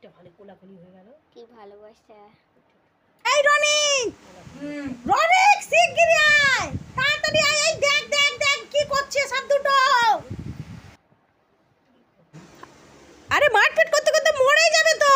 মুখটা ভালো কোলাকুলি হয়ে গেল। কি ভালোবাসা। এই রনি রনিক শিগগিরই আয়, তাড়াতাড়ি আয়। এই দেখ দেখ দেখ কি করছে সব দুটো। আরে মারপিট করতে করতে মরেই যাবে তো।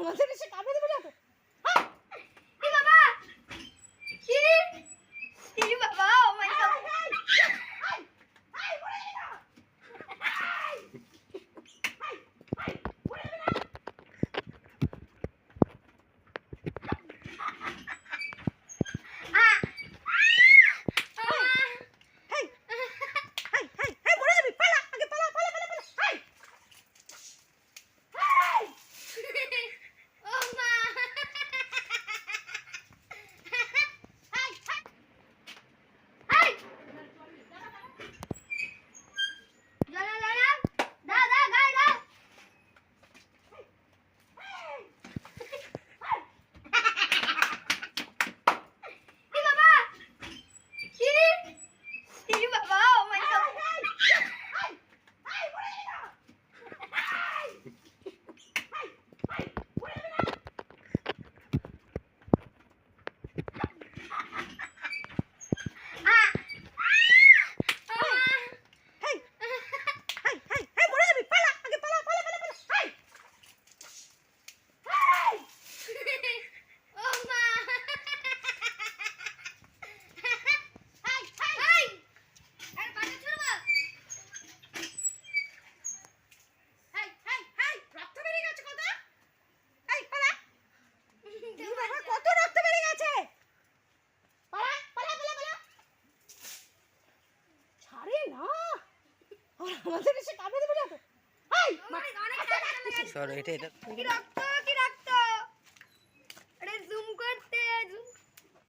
আমাদের এসে কামড়ে দেবে না তো? এ বাবা, কি বাবা, ও মাই গড। আমাদের এসে কামড়ে দেবে না তো? সর এটা রক্ত